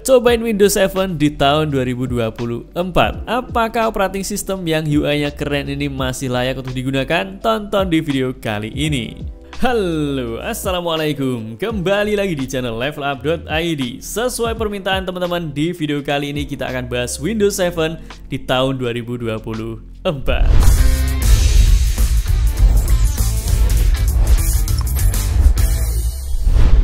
Cobain Windows 7 di tahun 2024. Apakah operating system yang UI-nya keren ini masih layak untuk digunakan? Tonton di video kali ini. Halo, assalamualaikum. Kembali lagi di channel levelup.id. Sesuai permintaan teman-teman, di video kali ini kita akan bahas Windows 7 di tahun 2024.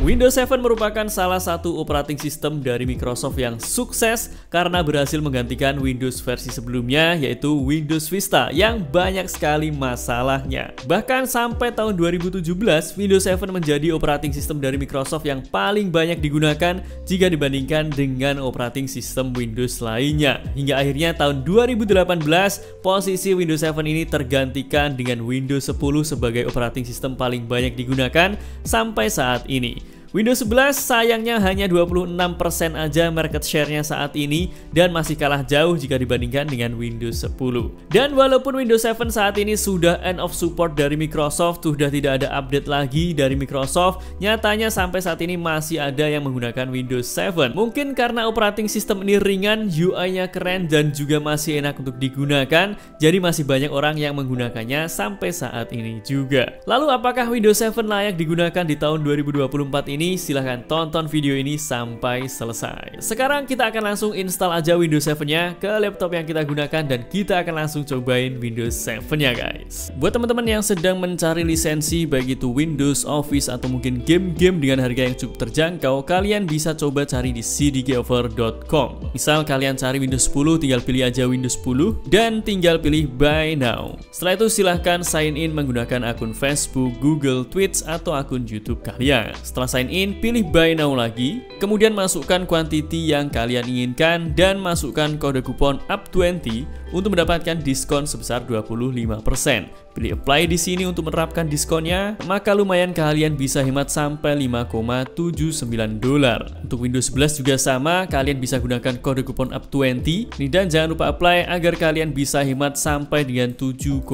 Windows 7 merupakan salah satu operating system dari Microsoft yang sukses karena berhasil menggantikan Windows versi sebelumnya, yaitu Windows Vista yang banyak sekali masalahnya. Bahkan sampai tahun 2017, Windows 7 menjadi operating system dari Microsoft yang paling banyak digunakan jika dibandingkan dengan operating system Windows lainnya. Hingga akhirnya tahun 2018, posisi Windows 7 ini tergantikan dengan Windows 10 sebagai operating system paling banyak digunakan sampai saat ini. Windows 11 sayangnya hanya 26% aja market share-nya saat ini dan masih kalah jauh jika dibandingkan dengan Windows 10. Dan walaupun Windows 7 saat ini sudah end of support dari Microsoft, sudah tidak ada update lagi dari Microsoft, nyatanya sampai saat ini masih ada yang menggunakan Windows 7. Mungkin karena operating system ini ringan, UI-nya keren dan juga masih enak untuk digunakan, jadi masih banyak orang yang menggunakannya sampai saat ini juga. Lalu apakah Windows 7 layak digunakan di tahun 2024 ini? Silahkan tonton video ini sampai selesai. Sekarang kita akan langsung install aja Windows 7-nya ke laptop yang kita gunakan dan kita akan langsung cobain Windows 7-nya guys. Buat teman-teman yang sedang mencari lisensi baik itu Windows, Office atau mungkin game-game dengan harga yang cukup terjangkau, kalian bisa coba cari di cdkoffer.com. Misal kalian cari Windows 10, tinggal pilih aja Windows 10 dan tinggal pilih Buy Now. Setelah itu silahkan sign in menggunakan akun Facebook, Google, Twitch atau akun YouTube kalian. Setelah sign in, pilih Buy Now lagi, kemudian masukkan quantity yang kalian inginkan dan masukkan kode kupon UP20 untuk mendapatkan diskon sebesar 25%. Pilih apply di sini untuk menerapkan diskonnya, maka lumayan kalian bisa hemat sampai $5,79. Untuk Windows 11 juga sama, kalian bisa gunakan kode kupon UP20 dan jangan lupa apply agar kalian bisa hemat sampai dengan $7,87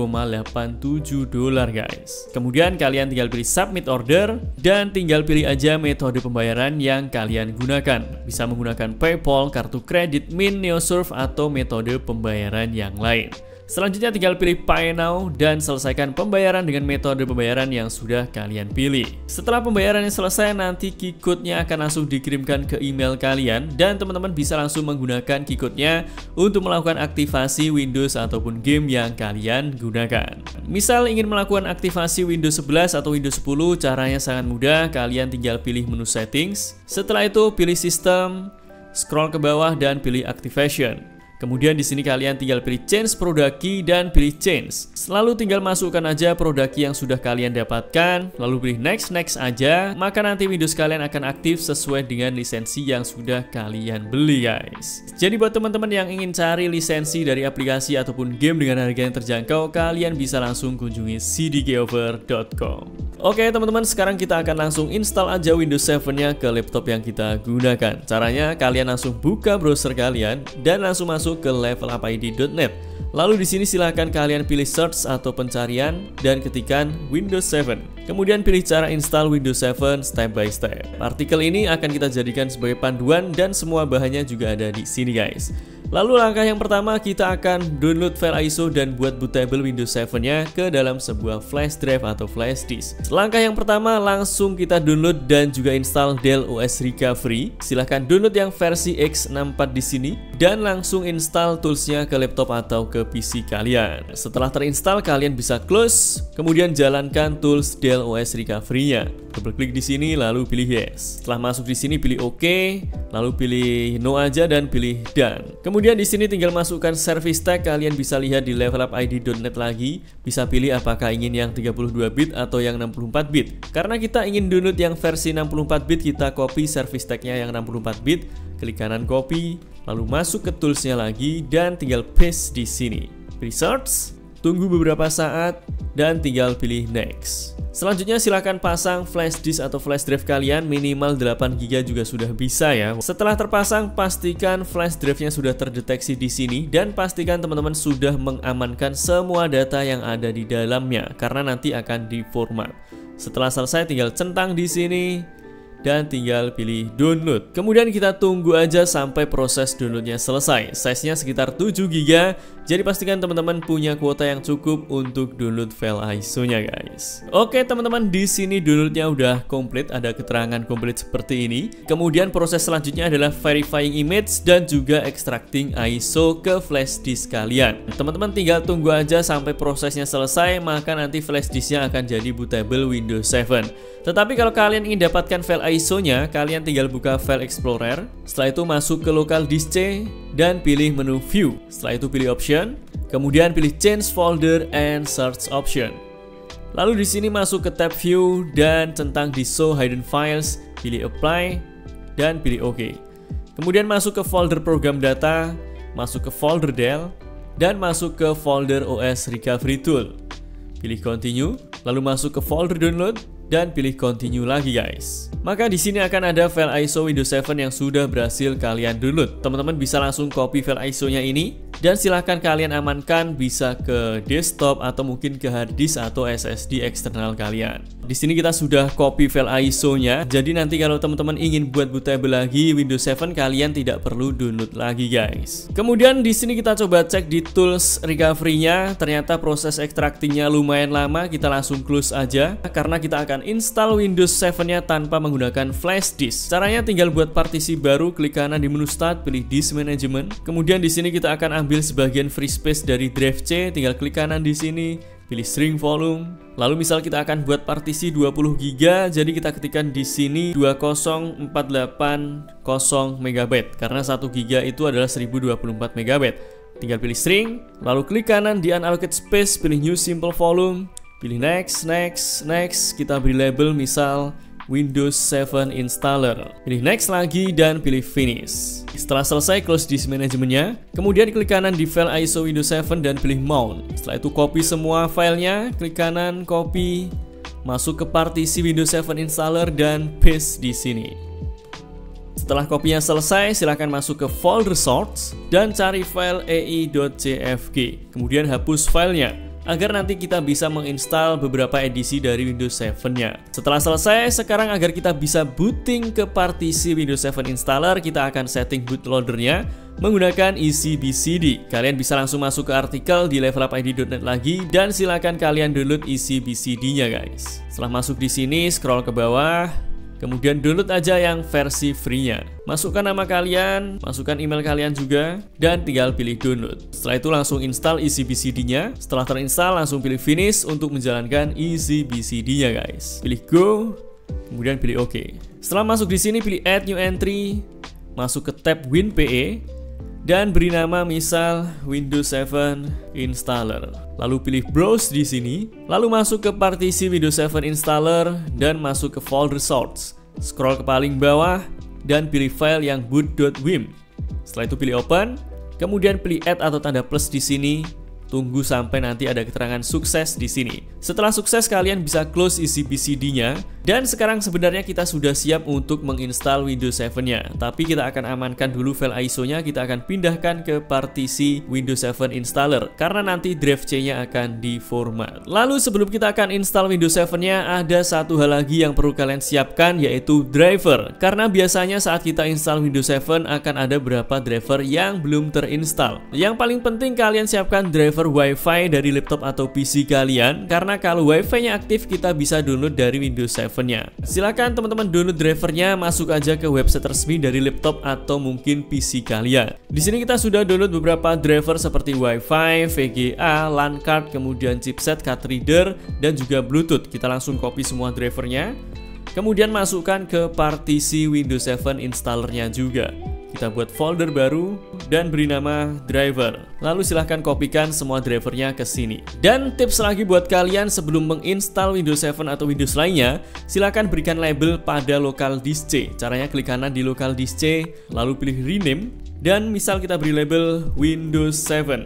guys. Kemudian kalian tinggal pilih submit order dan tinggal pilih aja metode pembayaran yang kalian gunakan. Bisa menggunakan PayPal, kartu kredit, Mint, Neosurf atau metode pembayaran yang lain. Selanjutnya tinggal pilih Pay Now dan selesaikan pembayaran dengan metode pembayaran yang sudah kalian pilih. Setelah pembayarannya selesai, nanti key-code-nya akan langsung dikirimkan ke email kalian dan teman-teman bisa langsung menggunakan key-code-nya untuk melakukan aktivasi Windows ataupun game yang kalian gunakan. Misal ingin melakukan aktivasi Windows 11 atau Windows 10, caranya sangat mudah. Kalian tinggal pilih menu settings. Setelah itu pilih sistem, scroll ke bawah dan pilih activation. Kemudian di sini kalian tinggal pilih change product key dan pilih change. Lalu tinggal masukkan aja produk key yang sudah kalian dapatkan, lalu pilih next aja, maka nanti Windows kalian akan aktif sesuai dengan lisensi yang sudah kalian beli guys. Jadi buat teman-teman yang ingin cari lisensi dari aplikasi ataupun game dengan harga yang terjangkau, kalian bisa langsung kunjungi cdkoffer.com. Oke teman-teman, sekarang kita akan langsung install aja Windows 7-nya ke laptop yang kita gunakan. Caranya kalian langsung buka browser kalian dan langsung masuk ke levelupid.net. Lalu di sini silahkan kalian pilih search atau pencarian dan ketikkan Windows 7. Kemudian pilih cara install Windows 7 step by step. Artikel ini akan kita jadikan sebagai panduan dan semua bahannya juga ada di sini guys. Lalu langkah yang pertama, kita akan download file ISO dan buat bootable Windows 7-nya ke dalam sebuah flash drive atau flash disk. Langkah yang pertama, langsung kita download dan juga install Dell OS Recovery. Silahkan download yang versi X64 di sini dan langsung install toolsnya ke laptop atau ke PC kalian. Setelah terinstall, kalian bisa close, kemudian jalankan tools Dell OS Recovery-nya. Double klik di sini lalu pilih yes. Setelah masuk di sini pilih OK, lalu pilih no aja dan pilih done. Kemudian di sini tinggal masukkan service tag, kalian bisa lihat di levelupid.net lagi, bisa pilih apakah ingin yang 32 bit atau yang 64 bit. Karena kita ingin download yang versi 64 bit, kita copy service tagnya yang 64 bit, klik kanan copy, lalu masuk ke toolsnya lagi dan tinggal paste di sini. Pilih search, tunggu beberapa saat dan tinggal pilih next. Selanjutnya silahkan pasang flash disk atau flash drive kalian, minimal 8GB juga sudah bisa ya. Setelah terpasang, pastikan flash drive-nya sudah terdeteksi di sini dan pastikan teman-teman sudah mengamankan semua data yang ada di dalamnya karena nanti akan diformat. Setelah selesai tinggal centang di sini dan tinggal pilih download. Kemudian kita tunggu aja sampai proses downloadnya selesai. Size-nya sekitar 7 GB, jadi pastikan teman-teman punya kuota yang cukup untuk download file ISO-nya guys. Oke teman-teman, di sini downloadnya udah komplit, ada keterangan komplit seperti ini. Kemudian proses selanjutnya adalah verifying image dan juga extracting ISO ke flash disk kalian. Teman-teman tinggal tunggu aja sampai prosesnya selesai, maka nanti flash disknya akan jadi bootable Windows 7. Tetapi kalau kalian ingin dapatkan file ISO-nya, kalian tinggal buka File Explorer. Setelah itu masuk ke Local Disk C dan pilih menu View. Setelah itu pilih Option, kemudian pilih Change Folder and Search Option. Lalu di sini masuk ke tab View dan tentang di Show Hidden Files, pilih Apply dan pilih OK. Kemudian masuk ke folder Program Data, masuk ke folder Del, dan masuk ke folder OS Recovery Tool. Pilih Continue, lalu masuk ke folder Download dan pilih Continue lagi guys. Maka di sini akan ada file ISO Windows 7 yang sudah berhasil kalian download. Teman-teman bisa langsung copy file ISO-nya ini dan silahkan kalian amankan, bisa ke desktop atau mungkin ke hard disk atau SSD eksternal kalian. Di sini kita sudah copy file ISO-nya, jadi nanti kalau teman-teman ingin buat bootable lagi Windows 7, kalian tidak perlu download lagi guys. Kemudian di sini kita coba cek di tools recovery-nya, ternyata proses extracting-nya lumayan lama. Kita langsung close aja karena kita akan install Windows 7-nya tanpa menggunakan flash disk. Caranya tinggal buat partisi baru, klik kanan di menu Start, pilih Disk Management. Kemudian di sini kita akan ambil sebagian free space dari drive C, tinggal klik kanan di sini, pilih String Volume. Lalu misal kita akan buat partisi 20 GB, jadi kita ketikkan di sini 20480 MB karena 1 GB itu adalah 1024 MB. Tinggal pilih string, lalu klik kanan di Unallocate Space, pilih New Simple Volume, pilih Next, Next, Next. Kita beri label misal Windows 7 Installer. Pilih Next lagi dan pilih Finish. Setelah selesai, close disk manajemennya. Kemudian klik kanan di file ISO Windows 7 dan pilih Mount. Setelah itu copy semua filenya, klik kanan, copy, masuk ke partisi Windows 7 Installer dan paste di sini. Setelah kopinya selesai, silahkan masuk ke folder Source dan cari file ei.cfg. Kemudian hapus filenya agar nanti kita bisa menginstal beberapa edisi dari Windows 7-nya. Setelah selesai, sekarang agar kita bisa booting ke partisi Windows 7 Installer, kita akan setting bootloader-nya menggunakan EasyBCD. Kalian bisa langsung masuk ke artikel di levelupid.net lagi dan silakan kalian download EasyBCD-nya guys. Setelah masuk di sini, scroll ke bawah, kemudian download aja yang versi free-nya. Masukkan nama kalian, masukkan email kalian juga, dan tinggal pilih download. Setelah itu langsung install EasyBCD-nya. Setelah terinstall, langsung pilih finish untuk menjalankan EasyBCD-nya guys. Pilih go, kemudian pilih OK. Setelah masuk di sini, pilih add new entry, masuk ke tab WinPE, dan beri nama misal Windows 7 Installer. Lalu pilih Browse di sini, lalu masuk ke partisi Windows 7 Installer dan masuk ke folder Source. Scroll ke paling bawah dan pilih file yang boot.wim. Setelah itu pilih Open, kemudian pilih Add atau tanda plus di sini. Tunggu sampai nanti ada keterangan sukses di sini. Setelah sukses, kalian bisa close EasyBCD-nya. Dan sekarang sebenarnya kita sudah siap untuk menginstal Windows 7-nya. Tapi kita akan amankan dulu file ISO-nya, kita akan pindahkan ke partisi Windows 7 Installer karena nanti drive C-nya akan diformat. Lalu sebelum kita akan install Windows 7-nya, ada satu hal lagi yang perlu kalian siapkan, yaitu driver. Karena biasanya saat kita install Windows 7 akan ada beberapa driver yang belum terinstall. Yang paling penting kalian siapkan driver WiFi dari laptop atau PC kalian, karena kalau WiFi-nya aktif kita bisa download dari Windows 7-nya. Silakan teman-teman download drivernya, masuk aja ke website resmi dari laptop atau mungkin PC kalian. Di sini kita sudah download beberapa driver seperti WiFi, VGA, LAN card, kemudian chipset, card reader, dan juga Bluetooth. Kita langsung copy semua drivernya, kemudian masukkan ke partisi Windows 7 installernya juga. Kita buat folder baru dan beri nama driver. Lalu silahkan kopikan semua drivernya ke sini. Dan tips lagi buat kalian sebelum menginstal Windows 7 atau Windows lainnya, silahkan berikan label pada local disk C. Caranya klik kanan di local disk C, lalu pilih rename, dan misal kita beri label Windows 7.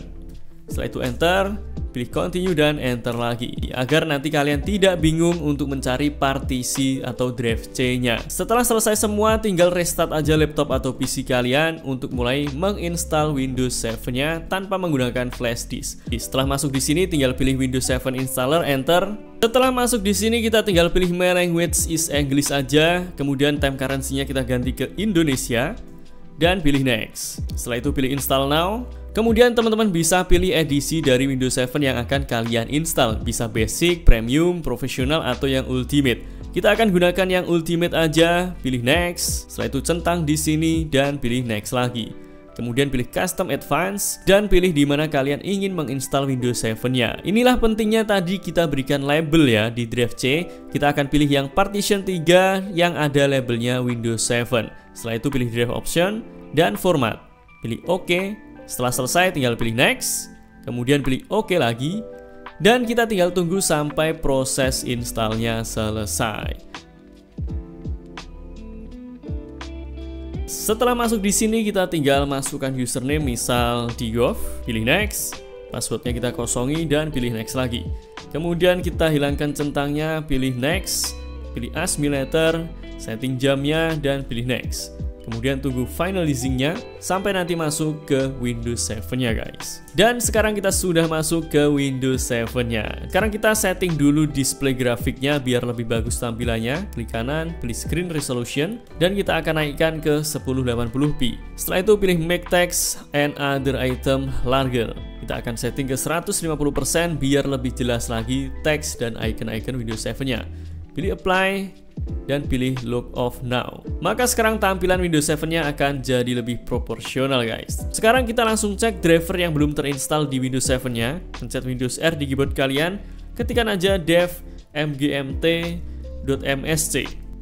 Setelah itu enter, pilih continue dan enter lagi, agar nanti kalian tidak bingung untuk mencari partisi atau drive C-nya. Setelah selesai semua, tinggal restart aja laptop atau PC kalian untuk mulai menginstal Windows 7-nya tanpa menggunakan flash disk. Setelah masuk di sini, tinggal pilih Windows 7 installer, enter. Setelah masuk di sini, kita tinggal pilih My Language is English aja, kemudian time currency-nya kita ganti ke Indonesia dan pilih next. Setelah itu pilih install now. Kemudian teman-teman bisa pilih edisi dari Windows 7 yang akan kalian install. Bisa basic, premium, profesional, atau yang ultimate. Kita akan gunakan yang ultimate aja. Pilih next. Setelah itu centang di sini dan pilih next lagi. Kemudian pilih custom advance dan pilih di mana kalian ingin menginstal Windows 7-nya. Inilah pentingnya tadi kita berikan label ya di drive C. Kita akan pilih yang partition 3 yang ada labelnya Windows 7. Setelah itu pilih drive option dan format. Pilih OK. Setelah selesai tinggal pilih next, kemudian pilih OK lagi, dan kita tinggal tunggu sampai proses installnya selesai. Setelah masuk di sini, kita tinggal masukkan username, misal Digov, pilih next, passwordnya kita kosongi dan pilih next lagi. Kemudian kita hilangkan centangnya, pilih next, pilih assimulator, setting jamnya dan pilih next. Kemudian tunggu finalizingnya sampai nanti masuk ke Windows 7-nya guys. Dan sekarang kita sudah masuk ke Windows 7-nya. Sekarang kita setting dulu display grafiknya biar lebih bagus tampilannya. Klik kanan, pilih screen resolution, dan kita akan naikkan ke 1080p. Setelah itu pilih make text and other item larger. Kita akan setting ke 150% biar lebih jelas lagi teks dan icon-icon Windows 7-nya. Pilih apply dan pilih look off now. Maka sekarang tampilan Windows 7-nya akan jadi lebih proporsional guys. Sekarang kita langsung cek driver yang belum terinstall di Windows 7-nya. Pencet Windows R di keyboard kalian, ketikkan aja dev mgmt.msc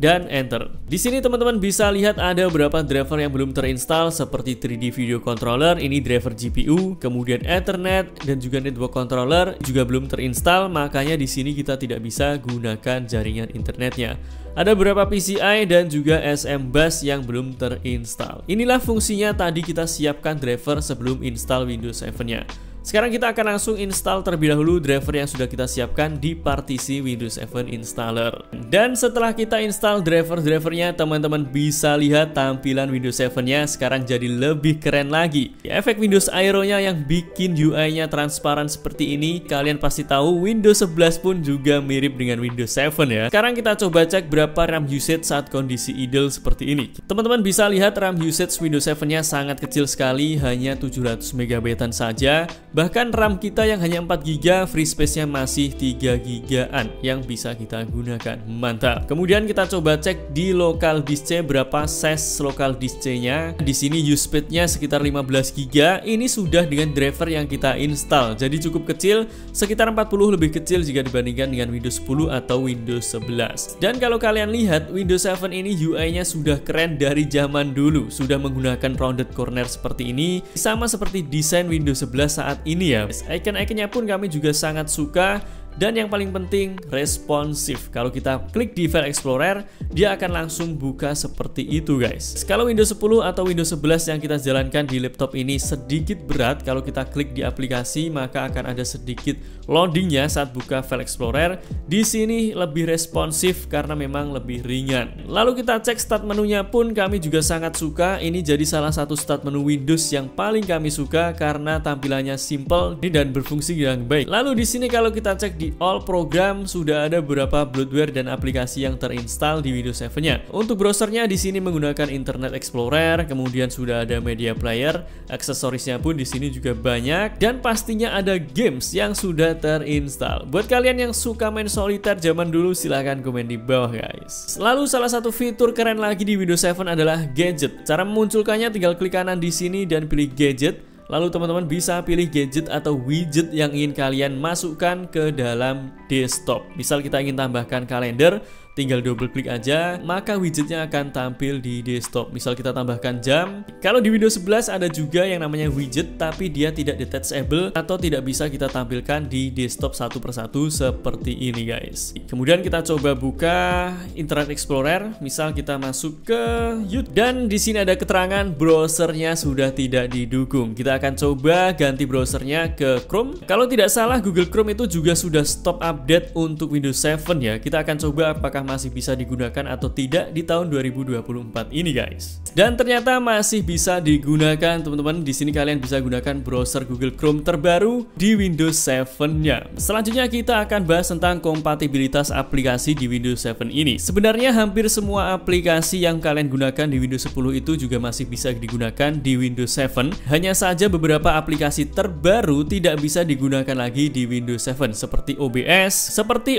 dan enter. Di sini teman-teman bisa lihat ada beberapa driver yang belum terinstall seperti 3D Video Controller, ini driver GPU, kemudian Ethernet dan juga Network Controller juga belum terinstall, makanya di sini kita tidak bisa gunakan jaringan internetnya. Ada beberapa PCI dan juga SM bus yang belum terinstall. Inilah fungsinya tadi kita siapkan driver sebelum install Windows 7-nya. Sekarang kita akan langsung install terlebih dahulu driver yang sudah kita siapkan di partisi Windows 7 installer. Dan setelah kita install driver-drivernya, teman-teman bisa lihat tampilan Windows 7-nya sekarang jadi lebih keren lagi. Efek Windows Aero-nya yang bikin UI-nya transparan seperti ini, kalian pasti tahu Windows 11 pun juga mirip dengan Windows 7 ya. Sekarang kita coba cek berapa RAM usage saat kondisi idle seperti ini. Teman-teman bisa lihat RAM usage Windows 7-nya sangat kecil sekali, hanya 700 MB saja. Bahkan RAM kita yang hanya 4GB, free space-nya masih 3GB-an yang bisa kita gunakan. Mantap. Kemudian kita coba cek di local disk C berapa size local disk C-nya. Di sini use speed-nya sekitar 15GB. Ini sudah dengan driver yang kita install. Jadi cukup kecil, sekitar 40 lebih kecil jika dibandingkan dengan Windows 10 atau Windows 11. Dan kalau kalian lihat, Windows 7 ini UI-nya sudah keren dari zaman dulu. Sudah menggunakan rounded corner seperti ini, sama seperti desain Windows 11 saat ini ya. Icon-iconnya pun kami juga sangat suka. Dan yang paling penting, responsif. Kalau kita klik di File Explorer, dia akan langsung buka seperti itu guys. Kalau Windows 10 atau Windows 11 yang kita jalankan di laptop ini sedikit berat, kalau kita klik di aplikasi maka akan ada sedikit loadingnya saat buka File Explorer. Di sini lebih responsif karena memang lebih ringan. Lalu kita cek start menunya pun kami juga sangat suka. Ini jadi salah satu start menu Windows yang paling kami suka karena tampilannya simple dan berfungsi dengan baik. Lalu di sini kalau kita cek di all program sudah ada beberapa bloatware dan aplikasi yang terinstall di Windows 7-nya. Untuk browsernya di sini menggunakan Internet Explorer, kemudian sudah ada media player, aksesorisnya pun di sini juga banyak, dan pastinya ada games yang sudah terinstall. Buat kalian yang suka main solitaire zaman dulu silahkan komen di bawah guys. Lalu salah satu fitur keren lagi di Windows 7 adalah gadget. Cara memunculkannya tinggal klik kanan di sini dan pilih gadget. Lalu teman-teman bisa pilih gadget atau widget yang ingin kalian masukkan ke dalam desktop. Misal kita ingin tambahkan kalender, tinggal double klik aja, maka widgetnya akan tampil di desktop. Misal kita tambahkan jam. Kalau di Windows 11 ada juga yang namanya widget, tapi dia tidak detachable atau tidak bisa kita tampilkan di desktop satu persatu seperti ini guys. Kemudian kita coba buka Internet Explorer, misal kita masuk ke YouTube, dan di sini ada keterangan browsernya sudah tidak didukung. Kita akan coba ganti browsernya ke Chrome. Kalau tidak salah Google Chrome itu juga sudah stop update untuk Windows 7 ya. Kita akan coba apakah masih bisa digunakan atau tidak di tahun 2024 ini guys. Dan ternyata masih bisa digunakan teman-teman. Di sini kalian bisa gunakan browser Google Chrome terbaru di Windows 7-nya. Selanjutnya kita akan bahas tentang kompatibilitas aplikasi di Windows 7 ini. Sebenarnya hampir semua aplikasi yang kalian gunakan di Windows 10 itu juga masih bisa digunakan di Windows 7. Hanya saja beberapa aplikasi terbaru tidak bisa digunakan lagi di Windows 7 seperti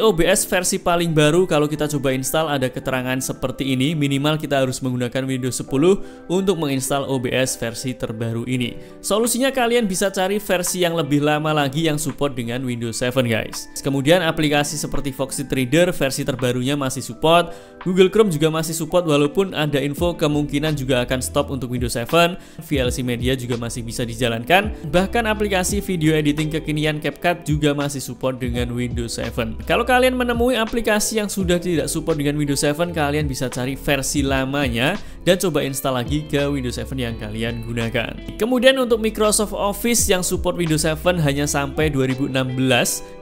OBS versi paling baru. Kalau kita coba install ada keterangan seperti ini, minimal kita harus menggunakan Windows 10 untuk menginstal OBS versi terbaru ini. Solusinya kalian bisa cari versi yang lebih lama lagi yang support dengan Windows 7 guys. Kemudian aplikasi seperti Foxit Reader versi terbarunya masih support, Google Chrome juga masih support walaupun ada info kemungkinan juga akan stop untuk Windows 7. VLC Media juga masih bisa dijalankan. Bahkan aplikasi video editing kekinian CapCut juga masih support dengan Windows 7. Kalau kalian menemui aplikasi yang sudah tidak support dengan Windows 7, kalian bisa cari versi lamanya dan coba install lagi ke Windows 7 yang kalian gunakan. Kemudian untuk Microsoft Office yang support Windows 7 hanya sampai 2016.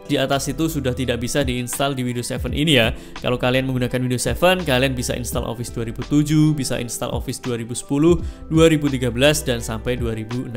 Di atas itu sudah tidak bisa diinstal di Windows 7 ini ya. Kalau kalian menggunakan Windows 7, kalian bisa install Office 2007, bisa install Office 2010, 2013, dan sampai 2016.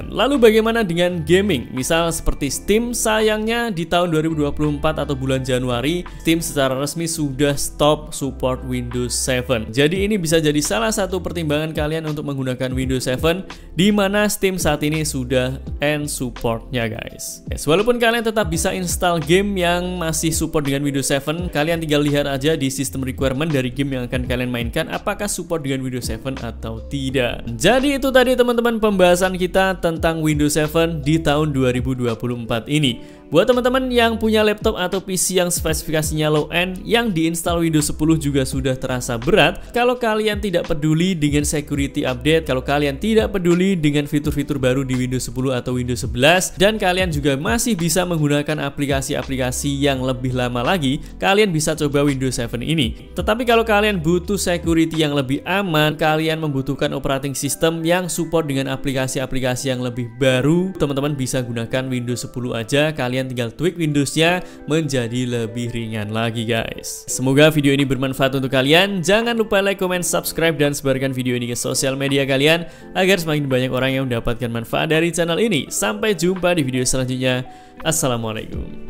Lalu bagaimana dengan gaming? Misal seperti Steam, sayangnya di tahun 2024 atau bulan Januari, Steam secara resmi sudah stop support Windows 7. Jadi ini bisa jadi salah satu pertimbangan kalian untuk menggunakan Windows 7, di mana Steam saat ini sudah end supportnya guys. Yes, walaupun kalian tetap bisa install game yang masih support dengan Windows 7, kalian tinggal lihat aja di sistem requirement dari game yang akan kalian mainkan apakah support dengan Windows 7 atau tidak. Jadi itu tadi teman-teman pembahasan kita tentang Windows 7 di tahun 2024 ini. Buat teman-teman yang punya laptop atau PC yang spesifikasinya low end, yang diinstal Windows 10 juga sudah terasa berat. Kalau kalian tidak peduli dengan security update, kalau kalian tidak peduli dengan fitur-fitur baru di Windows 10 atau Windows 11, dan kalian juga masih bisa menggunakan aplikasi-aplikasi yang lebih lama lagi, kalian bisa coba Windows 7 ini. Tetapi kalau kalian butuh security yang lebih aman, kalian membutuhkan operating system yang support dengan aplikasi-aplikasi yang lebih baru, teman-teman bisa gunakan Windows 10 aja. Kalian tinggal tweak Windowsnya menjadi lebih ringan lagi guys. Semoga video ini bermanfaat untuk kalian. Jangan lupa like, comment, subscribe, dan sebarkan video ini ke sosial media kalian agar semakin banyak orang yang mendapatkan manfaat dari channel ini. Sampai jumpa di video selanjutnya. Assalamualaikum.